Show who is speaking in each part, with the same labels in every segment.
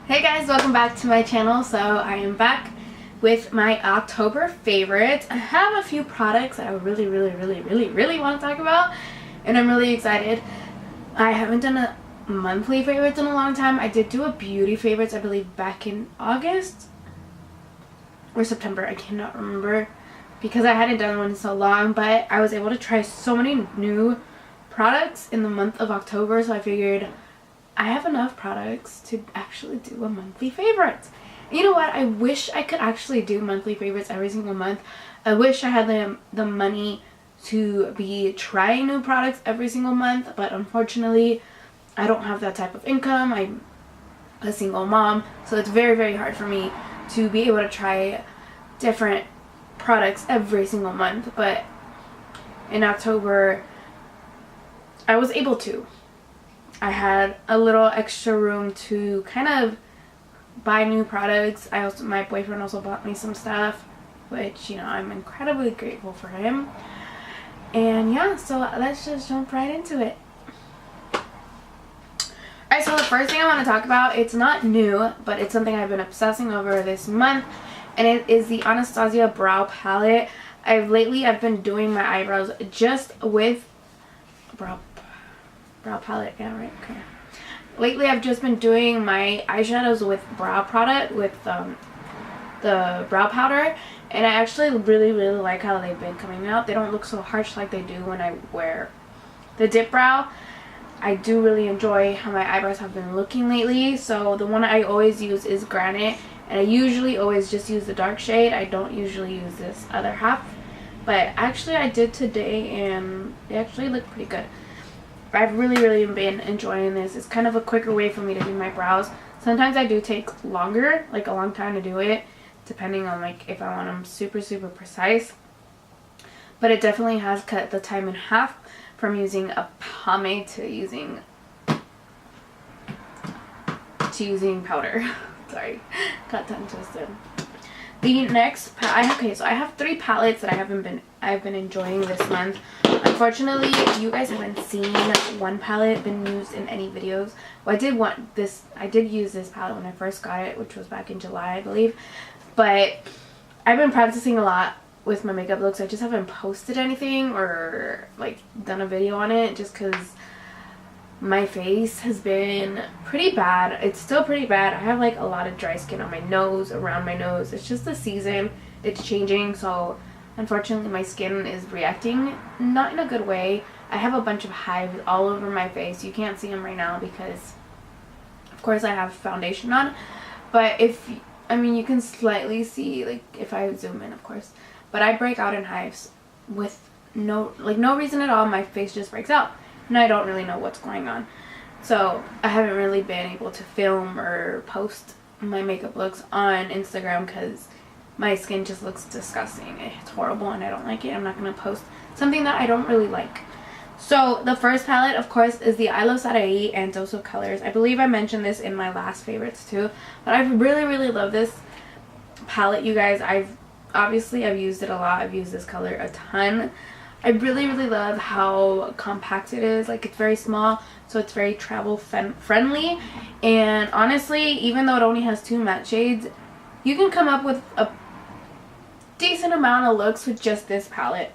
Speaker 1: Hey guys, welcome back to my channel. So I am back with my October favorites. I have a few products that I really want to talk about, and I'm really excited. I haven't done a monthly favorites in a long time. I did do a beauty favorites, I believe, back in August or September. I cannot remember because I hadn't done one in so long, but I was able to try so many new products in the month of October, so I figured I have enough products to actually do a monthly favorites. And you know what? I wish I could actually do monthly favorites every single month. I wish I had the money to be trying new products every single month, but unfortunately I don't have that type of income. I'm a single mom, so it's very hard for me to be able to try different products every single month. But in October I was able to. I had a little extra room to kind of buy new products. My boyfriend also bought me some stuff, which, you know, I'm incredibly grateful for him. And yeah, so let's just jump right into it. Alright, so the first thing I want to talk about, it's not new, but it's something I've been obsessing over this month, and it is the Anastasia Brow Palette. Lately I've been doing my eyebrows just with brow palette, yeah, right, okay. Lately I've just been doing my eyeshadows with brow product, with the brow powder, and I actually really like how they've been coming out. They don't look so harsh like they do when I wear the dip brow. I do really enjoy how my eyebrows have been looking lately. So the one I always use is Granite, and I usually always just use the dark shade. I don't usually use this other half, but actually I did today and they actually look pretty good. I've really been enjoying this. It's kind of a quicker way for me to do my brows. Sometimes I do take longer, like a long time to do it, depending on like if I want them super precise. But it definitely has cut the time in half from using a pomade to using powder. Sorry, got tongue twisted. The next so I have 3 palettes that I've been enjoying this month. Unfortunately, you guys haven't seen one palette been used in any videos. Well, I did use this palette when I first got it, which was back in July, I believe. But I've been practicing a lot with my makeup looks. I just haven't posted anything or like done a video on it just because my face has been pretty bad. It's still pretty bad. I have like a lot of dry skin on my nose, around my nose. It's just the season. It's changing, so unfortunately my skin is reacting not in a good way. I have a bunch of hives all over my face. You can't see them right now because of course I have foundation on, but you can slightly see, like if I zoom in, of course. But I break out in hives with no reason at all. My face just breaks out and I don't really know what's going on. So I haven't really been able to film or post my makeup looks on Instagram because my skin just looks disgusting. It's horrible and I don't like it. I'm not going to post something that I don't really like. So the first palette, of course, is the I Love Sarai and Dose of Colors. I believe I mentioned this in my last favorites too, but I really love this palette, you guys. I've used it a lot. I've used this color a ton. I really love how compact it is. Like, it's very small, so it's very travel friendly. And honestly, even though it only has 2 matte shades, you can come up with a decent amount of looks with just this palette.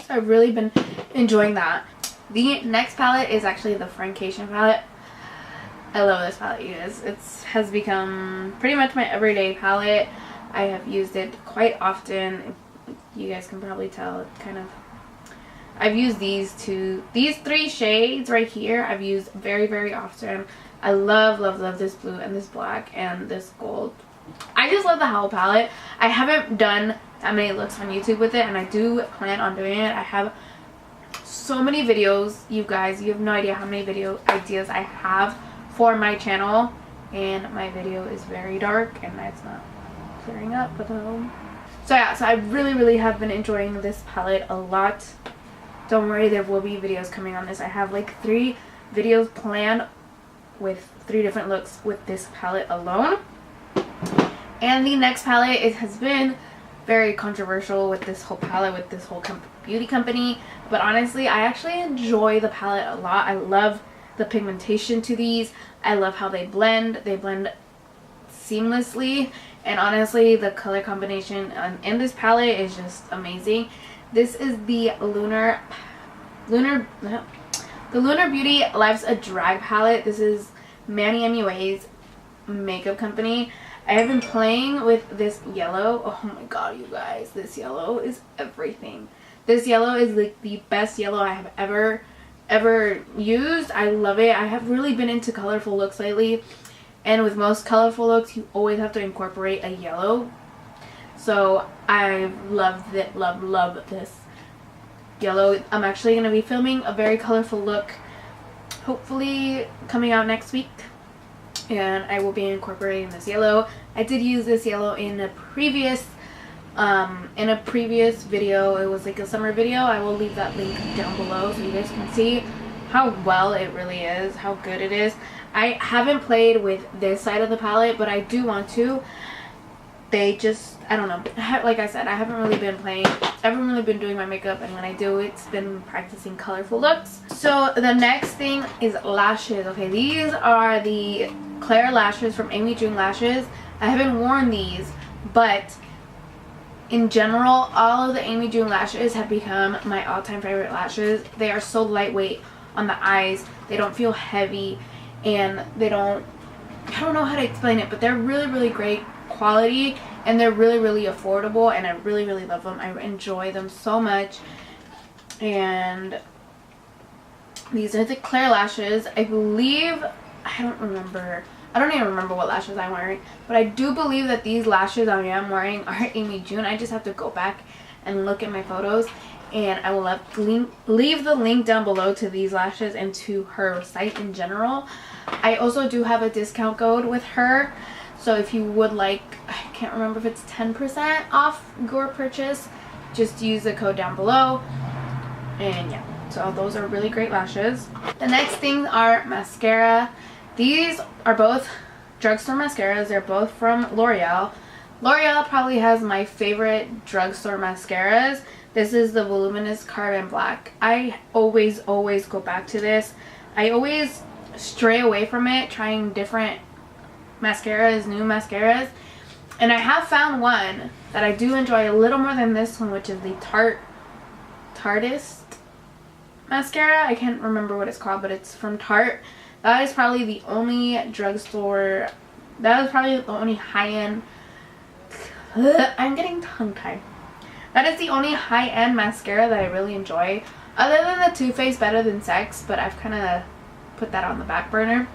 Speaker 1: So I've really been enjoying that. The next palette is actually the Francation palette. I love this palette, you guys. It has become pretty much my everyday palette. I have used it quite often. You guys can probably tell, I've used these 3 shades right here. I've used very often. I love this blue and this black and this gold. I just love the whole palette. I haven't done that many looks on YouTube with it, and I do plan on doing it. I have so many videos, you guys. You have no idea how many video ideas I have for my channel, and my video is very dark and it's not clearing up. But so yeah, so I really have been enjoying this palette a lot. Don't worry, there will be videos coming on this. I have like 3 videos planned with 3 different looks with this palette alone. And the next palette, it has been very controversial with this whole palette, with this whole beauty company, but honestly I actually enjoy the palette a lot. I love the pigmentation to these. I love how they blend seamlessly. And honestly, the color combination in this palette is just amazing. This is the Lunar Beauty Life's a Drag palette. This is Manny MUA's makeup company. I have been playing with this yellow. Oh my god, you guys, this yellow is everything. This yellow is like the best yellow I have ever used. I love it. I have really been into colorful looks lately, and with most colorful looks you always have to incorporate a yellow. So I love this yellow. I'm actually going to be filming a very colorful look, hopefully coming out next week, and I will be incorporating this yellow. I did use this yellow in a previous video. It was like a summer video. I will leave that link down below so you guys can see how well it really is, how good it is. I haven't played with this side of the palette, but I do want to. They just, I don't know, like I said, I haven't really been playing. I haven't really been doing my makeup, and when I do, it's been practicing colorful looks. So the next thing is lashes. Okay, these are the Claire lashes from Amy June Lashes. I haven't worn these, but in general, all of the Amy June lashes have become my all-time favorite lashes. They are so lightweight on the eyes. They don't feel heavy, and they don't, I don't know how to explain it, but they're really great quality, and they're really affordable, and I really love them. I enjoy them so much. And these are the Claire lashes. I believe, I don't even remember what lashes I'm wearing, but I do believe that these lashes I am wearing are Amy June. I just have to go back and look at my photos, and I will leave the link down below to these lashes and to her site in general. I also do have a discount code with her, so if you would like, I can't remember if it's 10% off your purchase, just use the code down below. And yeah, so those are really great lashes. The next thing are mascara. These are both drugstore mascaras. They're both from L'Oreal. L'Oreal probably has my favorite drugstore mascaras. This is the Voluminous Carbon Black. I always go back to this. I always stray away from it, trying different mascaras, new mascaras. And I have found one that I do enjoy a little more than this one, which is the Tarteist mascara. I can't remember what it's called, but it's from Tarte. That is probably the only drugstore, that is probably the only high-end, I'm getting tongue-tied. That is the only high-end mascara that I really enjoy. Other than the Too Faced Better Than Sex, but I've kind of put that on the back burner.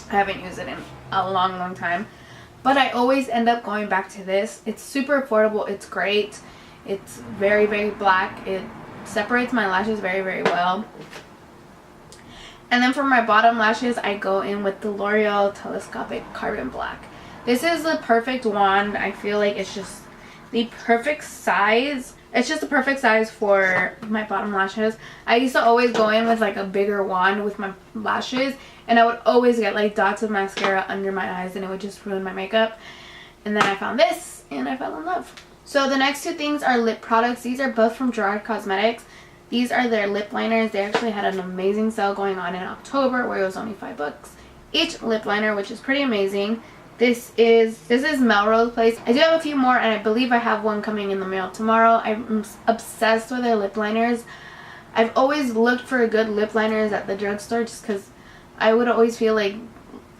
Speaker 1: I haven't used it in a long time. But I always end up going back to this. It's super affordable. It's great. It's very black. It separates my lashes very well. And then for my bottom lashes, I go in with the L'Oreal Telescopic Carbon Black. This is the perfect wand. I feel like it's just the perfect size. It's just the perfect size for my bottom lashes. I used to always go in with like a bigger wand with my lashes, and I would always get like dots of mascara under my eyes, and it would just ruin my makeup. And then I found this, and I fell in love. So the next two things are lip products. These are both from Gerard Cosmetics. These are their lip liners. They actually had an amazing sale going on in October where it was only $5 each lip liner, which is pretty amazing. This is Melrose Place. I do have a few more, and I believe I have one coming in the mail tomorrow. I'm obsessed with their lip liners. I've always looked for good lip liners at the drugstore just because I would always feel like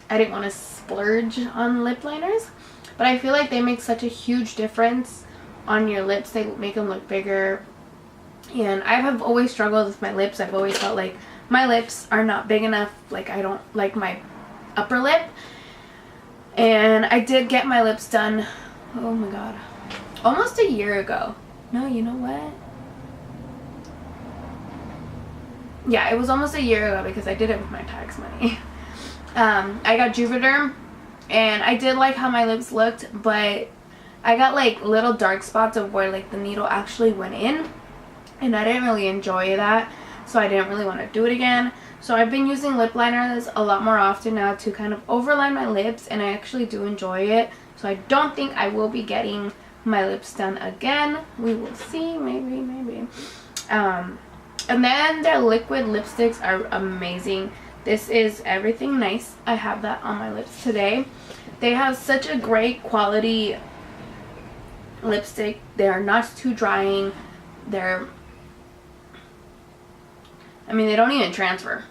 Speaker 1: I didn't want to splurge on lip liners. But I feel like they make such a huge difference on your lips. They make them look bigger. And I have always struggled with my lips. I've always felt like my lips are not big enough. Like, I don't like my upper lip. And I did get my lips done, oh my god, almost a year ago. No, you know what? Yeah, it was almost a year ago because I did it with my tax money. I got Juvederm, and I did like how my lips looked, but I got like little dark spots of where like the needle actually went in, and I didn't really enjoy that, so I didn't really want to do it again. So I've been using lip liners a lot more often now to kind of overline my lips, and I actually do enjoy it. So I don't think I will be getting my lips done again. We will see, maybe. And then their liquid lipsticks are amazing. This is Everything Nice. I have that on my lips today. They have such a great quality lipstick. They are not too drying. They don't even transfer.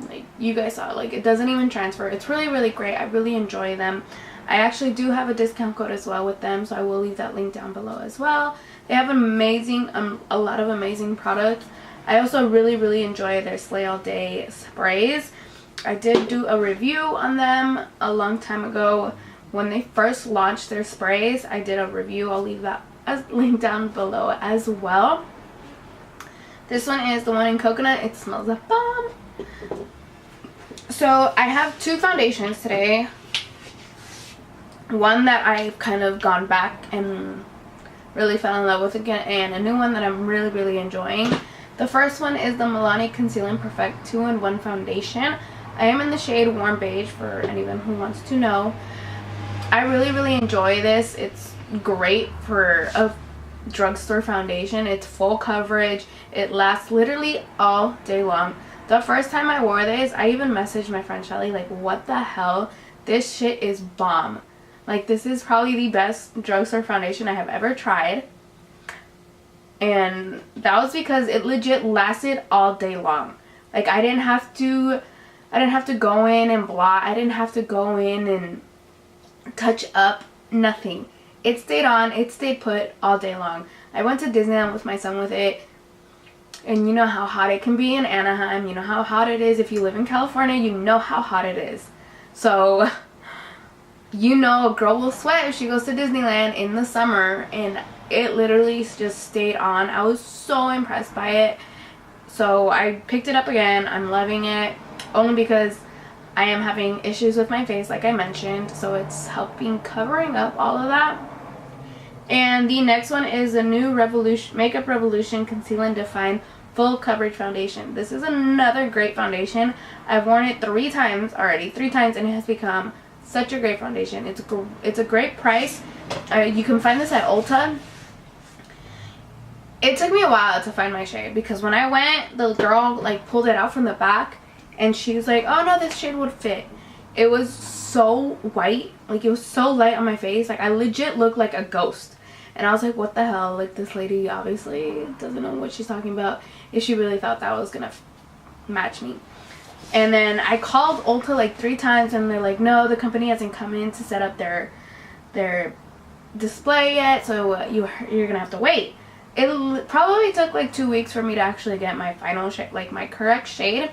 Speaker 1: Like, you guys saw, like, it doesn't even transfer. It's really, really great. I really enjoy them. I actually do have a discount code as well with them, so I will leave that link down below as well. They have amazing, a lot of amazing products. I also really, really enjoy their Slay All Day sprays. I did do a review on them a long time ago. When they first launched their sprays, I did a review. I'll leave that as link down below as well. This one is the one in coconut. It smells like bomb. So I have two foundations today. One that I've kind of gone back and really fell in love with again, and a new one that I'm really, really enjoying. The first one is the Milani Conceal and Perfect 2-in-1 foundation. I am in the shade Warm Beige for anyone who wants to know. I really, really enjoy this. It's great for a drugstore foundation. It's full coverage. It lasts literally all day long. The first time I wore this, I even messaged my friend Shelly, like, what the hell? This shit is bomb. Like, this is probably the best drugstore foundation I have ever tried. And that was because it legit lasted all day long. Like, I didn't have to go in and blot. I didn't have to go in and touch up. Nothing. It stayed on. It stayed put all day long. I went to Disneyland with my son with it. And you know how hot it can be in Anaheim. You know how hot it is. If you live in California, you know how hot it is. So, you know, a girl will sweat if she goes to Disneyland in the summer. And it literally just stayed on. I was so impressed by it. So I picked it up again. I'm loving it. Only because I am having issues with my face, like I mentioned. So it's helping covering up all of that. And the next one is the new Makeup Revolution Conceal and Define Full Coverage Foundation. This is another great foundation. I've worn it 3 times already. 3 times, and it has become such a great foundation. It's a great price. You can find this at Ulta. It took me a while to find my shade because when I went, the girl like pulled it out from the back and she was like, oh no, this shade would fit. It was so white. Like, it was so light on my face. Like, I legit looked like a ghost. And I was like, what the hell? Like, this lady obviously doesn't know what she's talking about if she really thought that was gonna match me. And then I called Ulta like 3 times and they're like, no, the company hasn't come in to set up their display yet, so you're gonna have to wait. It probably took like 2 weeks for me to actually get my final shade, like my correct shade.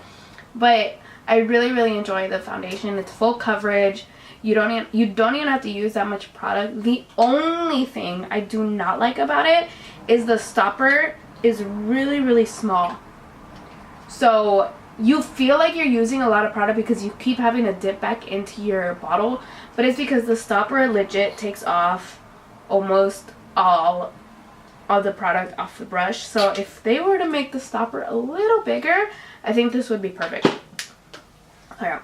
Speaker 1: But I really, really enjoy the foundation. It's full coverage. You don't even have to use that much product. The only thing I do not like about it is the stopper is really, really small. So you feel like you're using a lot of product because you keep having to dip back into your bottle. But it's because the stopper legit takes off almost all of the product off the brush. So if they were to make the stopper a little bigger, I think this would be perfect. Okay.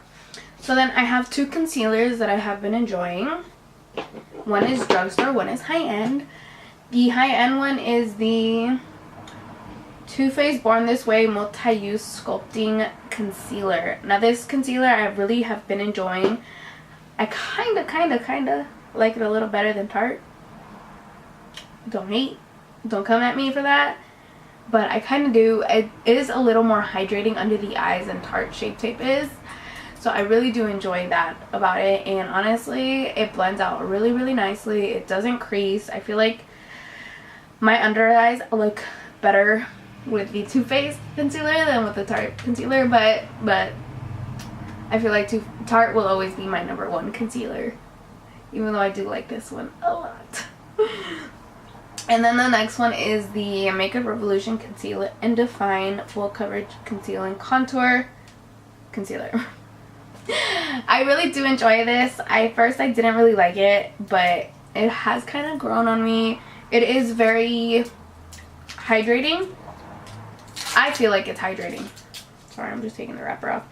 Speaker 1: So then I have 2 concealers that I have been enjoying. One is drugstore, one is high-end. The high-end one is the Too Faced Born This Way Multi-Use Sculpting Concealer. Now this concealer I really have been enjoying. I kinda like it a little better than Tarte. Don't hate. Don't come at me for that. But I kind of do. It is a little more hydrating under the eyes than Tarte Shape Tape is. So I really do enjoy that about it. And honestly, it blends out really, really nicely. It doesn't crease. I feel like my under eyes look better with the Too Faced concealer than with the Tarte concealer. But I feel like Tarte will always be my #1 concealer. Even though I do like this one a lot. And then the next one is the Makeup Revolution Conceal and Define Full Coverage Conceal and Contour Concealer. I really do enjoy this. First I didn't really like it, but it has kind of grown on me. It is very hydrating. I feel like it's hydrating. Sorry, I'm just taking the wrapper off.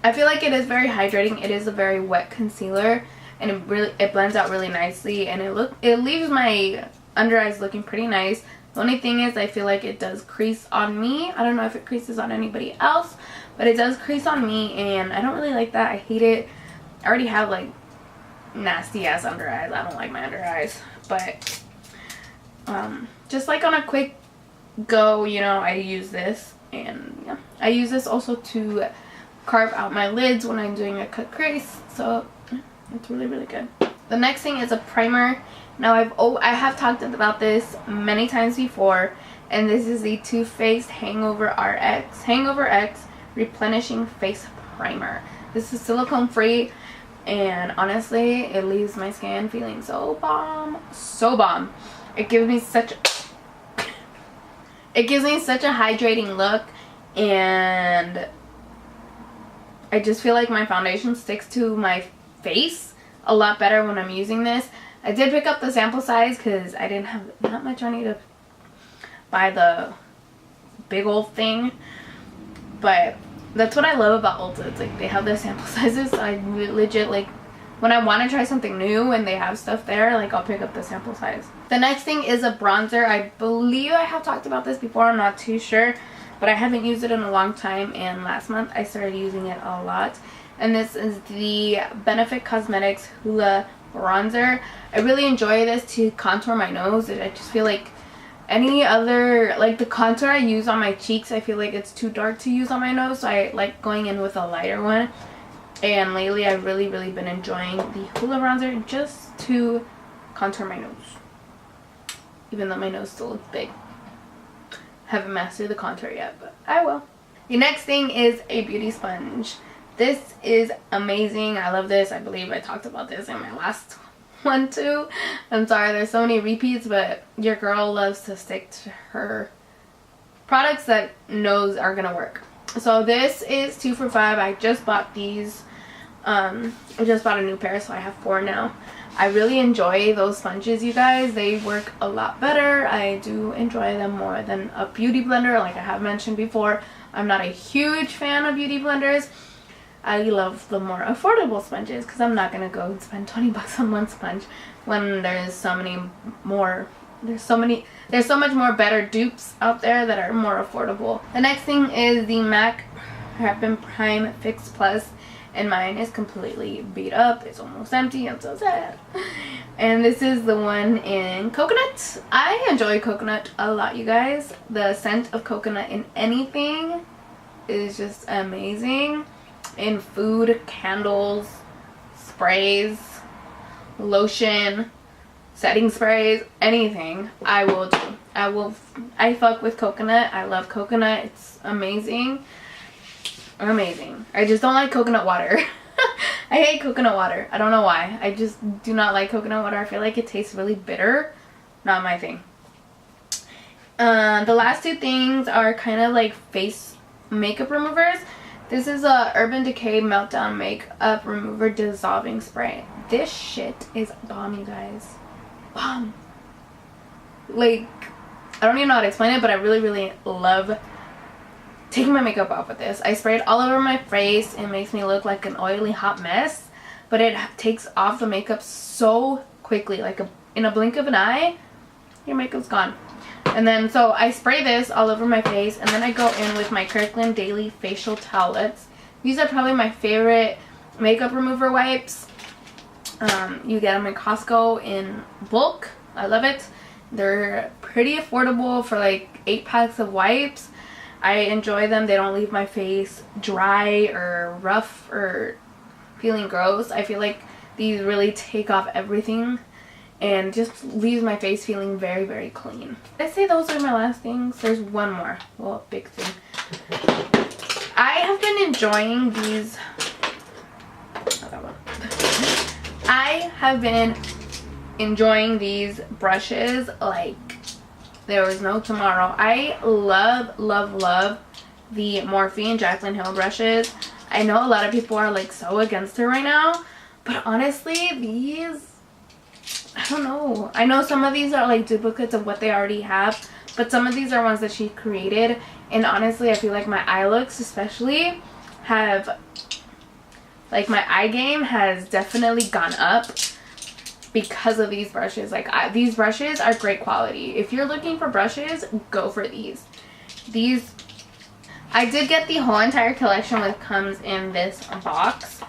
Speaker 1: I feel like it is very hydrating. It is a very wet concealer, and it blends out really nicely, and it leaves my under eyes looking pretty nice. The only thing is I feel like it does crease on me. I don't know if it creases on anybody else, but it does crease on me, and I don't really like that. I hate it. I already have like nasty ass under eyes. I don't like my under eyes, but just like on a quick go, you know, I use this. And yeah, I use this also to carve out my lids when I'm doing a cut crease, so it's really, really good. The next thing is a primer. Now I have talked about this many times before, and this is the Too Faced Hangover X Replenishing Face Primer. This is silicone free, and honestly, it leaves my skin feeling so bomb, so bomb. It gives me such a hydrating look, and I just feel like my foundation sticks to my face a lot better when I'm using this. I did pick up the sample size because I didn't have that much money to buy the big old thing, but that's what I love about Ulta. It's like they have the sample sizes, so I legit, like, when I want to try something new and they have stuff there, like, I'll pick up the sample size. The next thing is a bronzer. I believe I have talked about this before, I'm not too sure, but I haven't used it in a long time, and last month I started using it a lot. And this is the Benefit Cosmetics Hoola Bronzer. I really enjoy this to contour my nose. I just feel like any other, like the contour I use on my cheeks, I feel like it's too dark to use on my nose, so I like going in with a lighter one. And lately I've really been enjoying the Hoola bronzer just to contour my nose, even though my nose still looks big. Haven't mastered the contour yet, but I will. The next thing is a beauty sponge. This is amazing. I love this. I believe I talked about this in my last one too. I'm sorry there's so many repeats, but your girl loves to stick to her products that knows are gonna work. So this is 2 for $5. I just bought these. I just bought a new pair, so I have 4 now. I really enjoy those sponges, you guys. They work a lot better. I do enjoy them more than a beauty blender, like I have mentioned before. I'm not a huge fan of beauty blenders. I love the more affordable sponges because I'm not gonna go and spend 20 bucks on one sponge when there's so many more. There's so much more better dupes out there that are more affordable. The next thing is the MAC Prep and Prime Fix Plus, and mine is completely beat up. It's almost empty. I'm so sad. And this is the one in coconut. I enjoy coconut a lot, you guys. The scent of coconut in anything is just amazing. In food, candles, sprays, lotion, setting sprays, anything I will do. I fuck with coconut. I love coconut. It's amazing. Amazing. I just don't like coconut water. I hate coconut water. I don't know why. I just do not like coconut water. I feel like it tastes really bitter. Not my thing. The last 2 things are kind of like face makeup removers. This is a Urban Decay Meltdown Makeup Remover Dissolving Spray. This shit is bomb, you guys. Bomb. Like, I don't even know how to explain it, but I really love taking my makeup off with this. I spray it all over my face. It makes me look like an oily hot mess, but it takes off the makeup so quickly. Like in a blink of an eye, your makeup's gone. And then, so I spray this all over my face, and then I go in with my Kirkland Daily Facial Towelettes. These are probably my favorite makeup remover wipes. You get them in Costco in bulk. I love it. They're pretty affordable for like 8 packs of wipes. I enjoy them. They don't leave my face dry or rough or feeling gross. I feel like these really take off everything and just leaves my face feeling very clean. I'd say those are my last things. There's one more. Well, big thing. I have been enjoying these. I have been enjoying these brushes like there was no tomorrow. I love the Morphe and Jaclyn Hill brushes. I know a lot of people are like so against her right now, but honestly, these, I don't know. I know some of these are like duplicates of what they already have, but some of these are ones that she created, and honestly, I feel like my eye looks especially have, like my eye game has definitely gone up because of these brushes. Like, these brushes are great quality. If you're looking for brushes, go for these. These, I did get the whole entire collection, which comes in this box.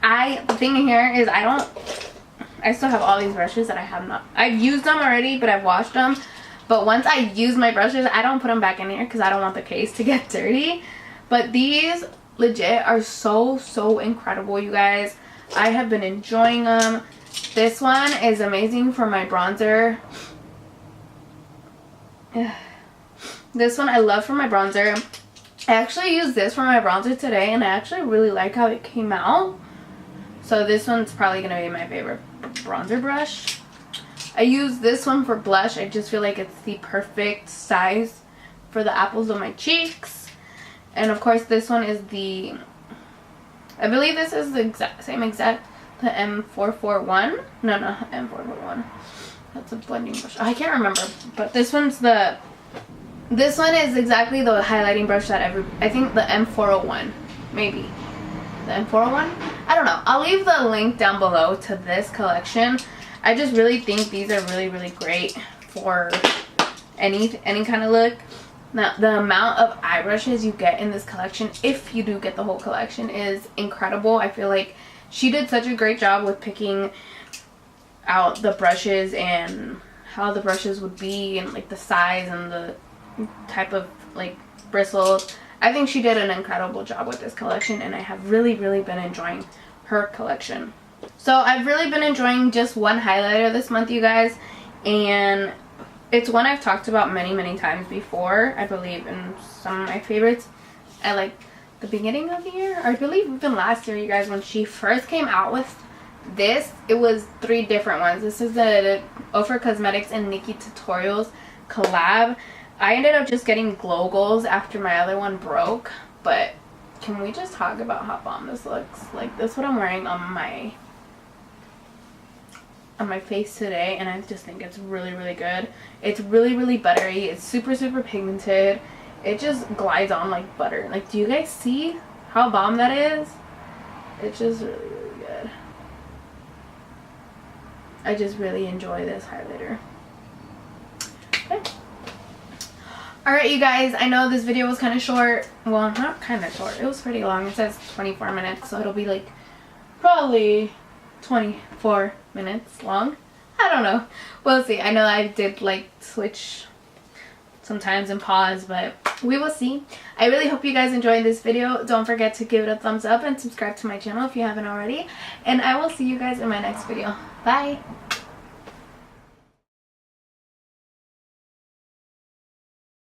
Speaker 1: The thing here is I still have all these brushes that I have not, I've used them already, but I've washed them. But once I use my brushes, I don't put them back in here because I don't want the case to get dirty. But these legit are so incredible, you guys. I have been enjoying them. This one is amazing for my bronzer. This one I love for my bronzer. I actually used this for my bronzer today, and I actually really like how it came out. So this one's probably going to be my favorite bronzer brush. I use this one for blush. I just feel like it's the perfect size for the apples of my cheeks. And of course this one is the, I believe this is the same exact, the M441. No, M441. That's a blending brush. I can't remember. But this one is exactly the highlighting brush that I think the M401, maybe. The M401? I don't know. I'll leave the link down below to this collection. I just really think these are really great for any kind of look. Now, the amount of eye brushes you get in this collection, if you do get the whole collection, is incredible. I feel like she did such a great job with picking out the brushes and how the brushes would be, and like the size and the type of like bristles. I think she did an incredible job with this collection, and I have really been enjoying her collection. So I've really been enjoying just one highlighter this month, you guys, and it's one I've talked about many times before, I believe, in some of my favorites at like the beginning of the year, or I believe even last year, you guys, when she first came out with this. It was 3 different ones. This is the Ofra Cosmetics and Nikkie Tutorials collab. I ended up just getting glow goals after my other one broke, but can we just talk about how bomb this looks? Like, this is what I'm wearing on my face today, and I just think it's really good. It's really buttery. It's super pigmented. It just glides on like butter. Like, do you guys see how bomb that is? It's just really good. I just really enjoy this highlighter. Okay. Alright, you guys, I know this video was kind of short. Well, not kind of short. It was pretty long. It says 24 minutes, so it'll be like probably 24 minutes long. I don't know. We'll see. I know I did like switch sometimes and pause, but we will see. I really hope you guys enjoyed this video. Don't forget to give it a thumbs up and subscribe to my channel if you haven't already. And I will see you guys in my next video. Bye!